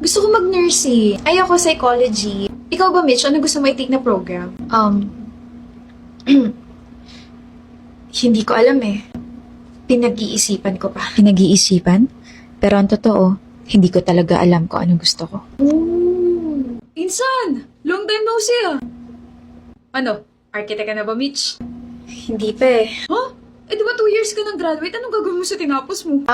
Gusto ko mag-nursing. Ayoko psychology. Ikaw ba, Mitch? Ano gusto mo i-take na program? Hindi ko alam eh. Pinag-iisipan ko pa. Pinag-iisipan? Pero ang totoo, hindi ko talaga alam kung anong gusto ko. Ooh. Insan! Long time no see ah. Ano? Architect ka na ba, Mitch? Hindi pa eh. Huh? Eh, di ba 2 years ka nang graduate? Anong gagawin mo sa tinapos mo?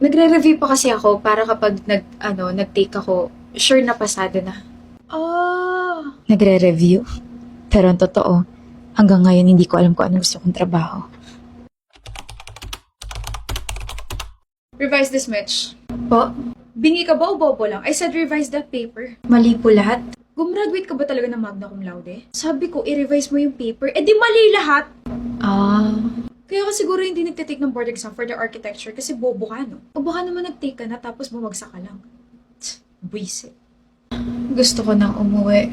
Nagre-review pa kasi ako para kapag nag-take ako, sure na pasado na. Ah. Nagre-review? Pero ang totoo, hanggang ngayon hindi ko alam kung anong gusto kong trabaho. Revise this, Mitch. Po, Bingi ka ba o bobo lang? I said revise that paper. mali po lahat. Gumraduate ka ba talaga ng magna cum laude? Sabi ko, i-revise mo yung paper. Eh di mali lahat! Kaya ka siguro hindi nagtitake ng board exam for the architecture kasi bobo ka, no? O baka naman nag-take ka na tapos bumagsak ka lang. Buisit. Gusto ko nang umuwi.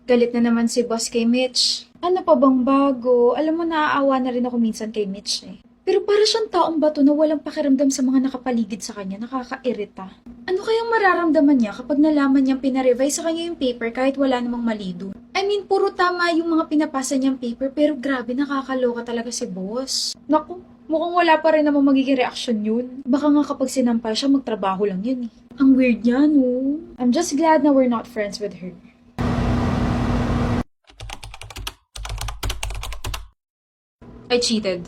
Galit na naman si boss kay Mitch. Ano pa bang bago? Alam mo, naaawa na rin ako minsan kay Mitch eh. Pero para siyang taong bato na walang pakiramdam sa mga nakapaligid sa kanya, nakakairita. Ano kayang mararamdaman niya kapag nalaman niyang pinarevise sa kanya yung paper kahit wala namang mali doon? I mean, puro tama yung mga pinapasa niyang paper pero grabe, nakakaloka talaga si boss. Naku, mukhang wala pa rin namang magiging reaction yun. Baka nga kapag sinampal siya, magtrabaho lang yun eh. Ang weird niya, no? I'm just glad na we're not friends with her. I cheated.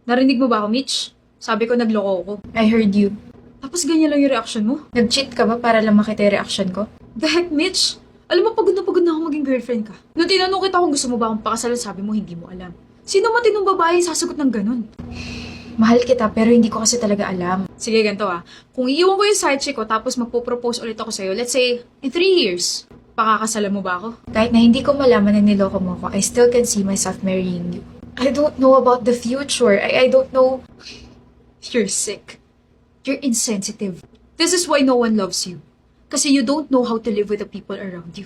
Narinig mo ba ako, Mitch? Sabi ko nagloko ko. I heard you. Tapos ganyan lang yung reaction mo? Nag-cheat ka ba para lang makita yung reaction ko? The heck, Mitch? Alam mo, pagod na ako maging girlfriend ka. Nung tinanong kita kung gusto mo ba akong pakasalan, sabi mo hindi mo alam. Sino matinong babae sasagot ng ganun? Mahal kita pero hindi ko kasi talaga alam. Sige, ganito ah. Kung iiwan ko yung side chick ko tapos magpo-propose ulit ako sa'yo, let's say, in 3 years, pakakasalan mo ba ako? Kahit na hindi ko malaman na niloko mo ko, I still can see myself marrying you. I don't know about the future. I don't know. You're sick. You're insensitive. This is why no one loves you. Kasi you don't know how to live with the people around you.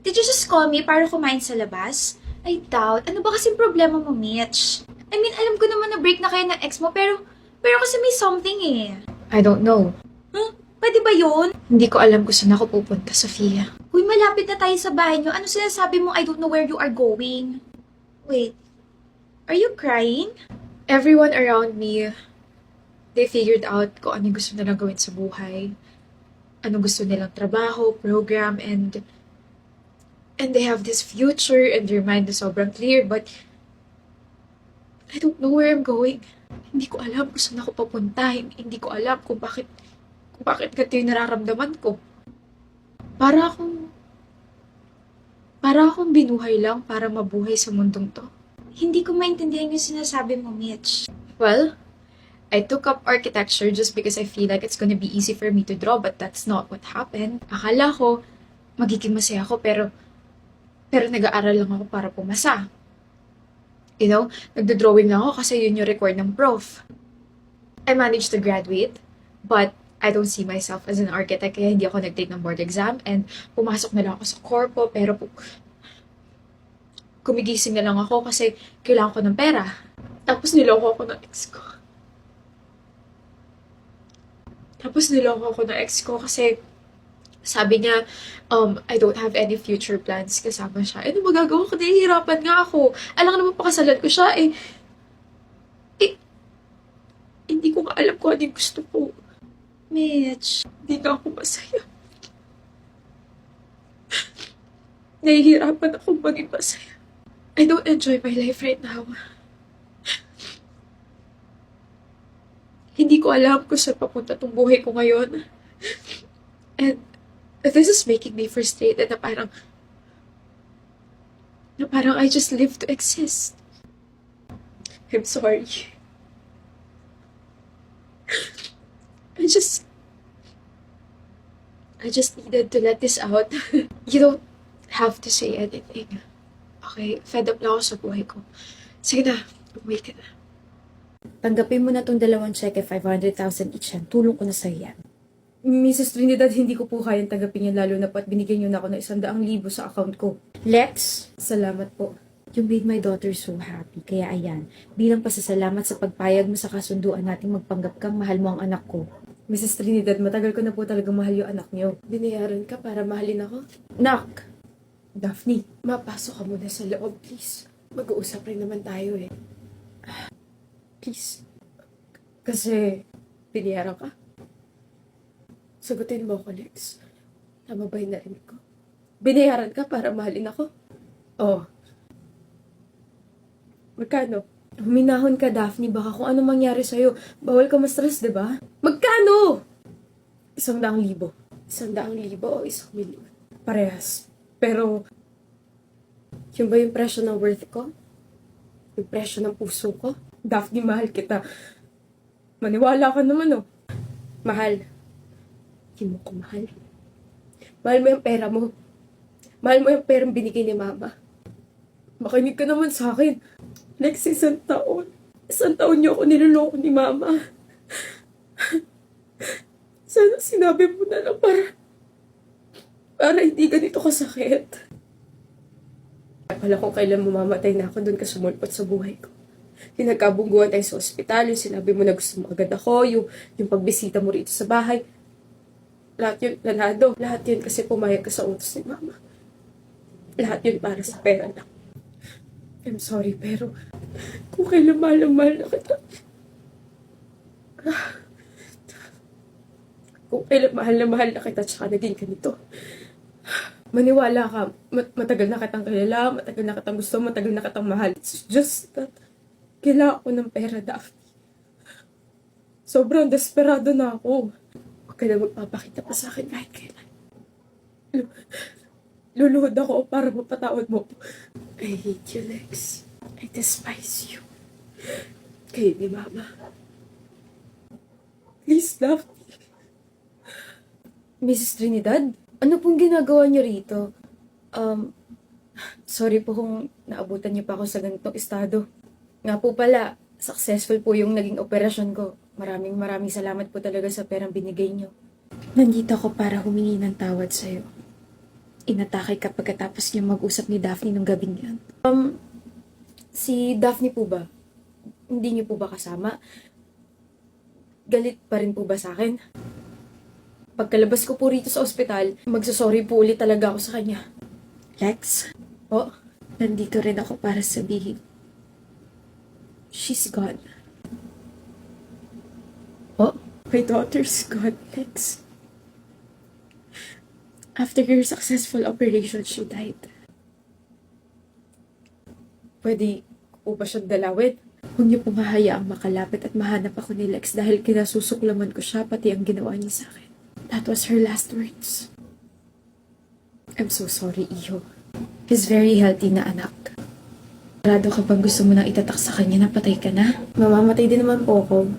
Did you just call me para kumain sa labas? I doubt. Ano ba kasing problema mo, Mitch? I mean, alam ko naman na break na kayo ng ex mo, pero kasi may something eh. I don't know. Huh? Pwede ba yun? Hindi ko alam kung saan ako pupunta, Sofia. Uy, malapit na tayo sa bahay niyo. Ano sinasabi mo, I don't know where you are going? Wait, are you crying? Everyone around me, they figured out kung ano gusto nilang gawin sa buhay. Ano gusto nilang trabaho, program, and they have this future and their mind is sobrang clear, but I don't know where I'm going. Hindi ko alam kung saan ako papunta. Hindi ko alam kung bakit ganito yung nararamdaman ko. Para akong binuhay lang para mabuhay sa mundong to. Hindi ko maintindihan yung sinasabi mo, Mitch. Well, I took up architecture just because I feel like it's gonna be easy for me to draw, but that's not what happened. Akala ko, magiging masaya ako, pero nag-aaral lang ako para pumasa. You know, nagdo-drawing lang ako kasi yun yung record ng prof. I managed to graduate, but I don't see myself as an architect kaya hindi ako nag-take ng board exam and pumasok na lang ako sa corpo pero gumigising na lang ako kasi kailangan ko ng pera. Tapos niloko ako ng ex ko kasi sabi niya, I don't have any future plans kasama siya. Ano magagawa ko? Nahihirapan nga ako. Alam naman pakasalan ko siya hindi ko nga alam kung ano yung gusto ko. Mitch. Hindi na ako masaya. Nahihirapan akong maging masaya. I don't enjoy my life right now. Hindi ko alam kung saan papunta tong buhay ko ngayon. And this is making me frustrated na parang I just live to exist. I'm sorry. I just needed to let this out. You don't have to say anything. Okay, fed up na ako sa buhay ko. Sige na, umuwi ka na. Tanggapin mo na tong 2 cheque, 500,000 each yan. Tulong ko na sa'yo yan. Mrs. Trinidad, hindi ko po kayang tanggapin yan lalo na po at binigyan niyo na ako ng 100,000 sa account ko. Let's! Salamat po. You made my daughter so happy. Kaya ayan, bilang pasasalamat sa pagpayag mo sa kasunduan nating magpanggap kang mahal mo ang anak ko. Mrs. Trinidad, matagal ko na po talagang mahal yung anak niyo. Binayaran ka para mahalin ako? Nak! Daphne, mapasok ka muna sa loob, please. Mag-uusap rin naman tayo eh. Please. Kasi, binayaran ka? Sagutin mo ako, Lex. Tama ba yung narinig ko? Binayaran ka para mahalin ako? Oh. Magkano? Huminahon ka, Daphne. Baka kung ano mangyari sa'yo. Bawal ka ma-stress, diba? Magkano? 100,000. 100,000 o 1,000,000? Parehas. Pero, yun ba yung presyo ng worth ko? Yung presyo ng puso ko? Daphne, mahal kita. Maniwala ka naman, oh. Mahal. Hindi mo ko mahal. Mahal mo yung pera mo. Mahal mo yung perang binigay ni Mama. Makinig ka naman sa akin. Next 1 taon. 1 taon niyo ako niloloko ni Mama. Sana sinabi mo na lang para hindi ganito kasakit. Pala kung kailan mamamatay na ako, doon ka sumulpot sa buhay ko. Yung nagkabungguan tayo sa ospital, yung sinabi mo na gusto mo agad ako, yung pagbisita mo rito sa bahay. Lahat yun, lanado. Lahat yun kasi pumayag ka sa utos ni Mama. Lahat yun para sa pera lang. I'm sorry, pero kung kailan mahal na kita. Kung kailan mahal na kita, tsaka naging ganito. Maniwala ka, matagal na kitang kilala, matagal na kitang gusto, matagal na kitang mahal. It's just that, kailangan ko ng pera, Daphne. Sobrang desperado na ako. Huwag ka na magpapakita pa sa akin kahit kailan. Luluhod ako para mapatawad mo. I hate you, Lex. I despise you. Kayo ni Mama. Please, Daphne. Mrs. Trinidad? Ano pong ginagawa niyo rito? Sorry po kung naabutan niyo pa ako sa ganitong estado. Nga po pala, successful po yung naging operasyon ko. Maraming salamat po talaga sa perang binigay niyo. Nandito ako para humingi ng tawad sa'yo. Inatake ka pagkatapos niya mag-usap ni Daphne nung gabing yan. Si Daphne po ba? Hindi niyo po ba kasama? Galit pa rin po ba sa akin? Pagkalabas ko po rito sa ospital, magsasorry po ulit talaga ako sa kanya. Lex? Oh, nandito rin ako para sabihin. She's gone. Oh, my daughter's gone, Lex. After your successful operation, she died. Pwede ko ba siyang dalawin? Huwag niyo pong hahayaang makalapit at mahanap ako ni Lex dahil kinasusuklaman ko siya pati ang ginawa niya sa akin. That was her last words. I'm so sorry, Iho. He's very healthy na anak. Rado ka bang gusto mo nang itatak sa kanya na patay ka na? Mamamatay din naman po ako.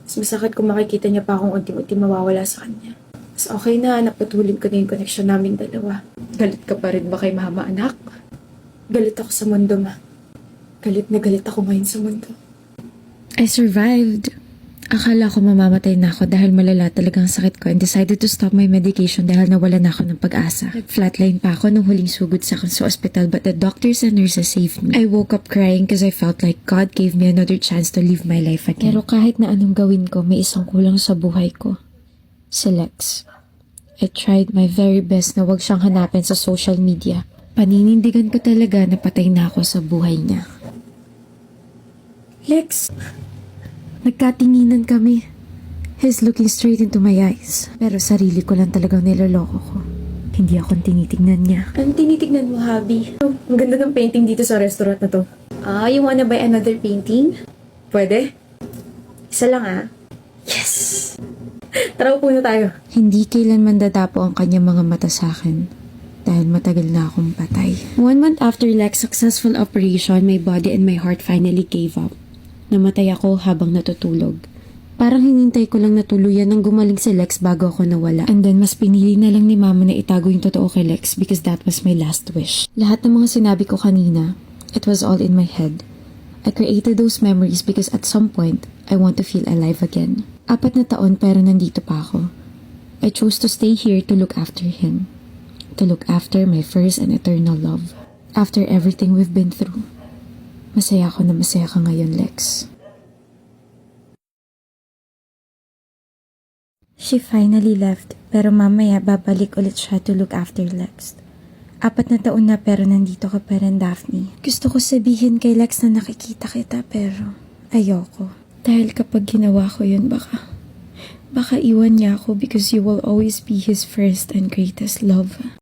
Mas masakit kung makikita niya pa akong unti-unti mawawala sa kanya. Mas okay na, naputulin ko na yung connection namin dalawa. Galit ka pa rin ba kay Mama, anak? Galit ako sa mundo, Ma. Galit na galit ako ngayon sa mundo. I survived. Akala ko mamamatay na ako dahil malala talagang sakit ko and decided to stop my medication dahil nawala na ako ng pag-asa. Nag-flatline pa ako nung huling sugod sa akin sa ospital but the doctors and nurses saved me. I woke up crying because I felt like God gave me another chance to live my life again. Pero kahit na anong gawin ko, may isang kulang sa buhay ko. Si Lex. I tried my very best na wag siyang hanapin sa social media. Paninindigan ko talaga na patay na ako sa buhay niya. Lex! Nagkatinginan kami. He's looking straight into my eyes. Pero sarili ko lang talagang niloloko ko. Hindi akong tinitignan niya. Anong tinitignan mo, Habi? Ang ganda ng painting dito sa restaurant na to. You wanna buy another painting? Pwede? Isa lang Yes! Tara, upo na tayo. Hindi kailanman dadapo ang kanyang mga mata sa akin. Dahil matagal na akong patay. 1 month after Lex's successful operation, my body and my heart finally gave up. Namatay ako habang natutulog. Parang hinintay ko lang na tuluyan nang gumaling si Lex bago ako nawala. And then mas pinili na lang ni Mama na itago yung totoo kay Lex because that was my last wish. Lahat ng mga sinabi ko kanina, it was all in my head. I created those memories because at some point, I want to feel alive again. 4 na taon pero nandito pa ako. I chose to stay here to look after him. To look after my first and eternal love. After everything we've been through. Masaya ako na masaya ka ngayon, Lex. She finally left, pero mamaya babalik ulit siya to look after Lex. 4 na taon na pero nandito ka pa rin, Daphne. Gusto ko sabihin kay Lex na nakikita kita pero ayoko. Dahil kapag ginawa ko yun, baka iwan niya ako because you will always be his first and greatest love.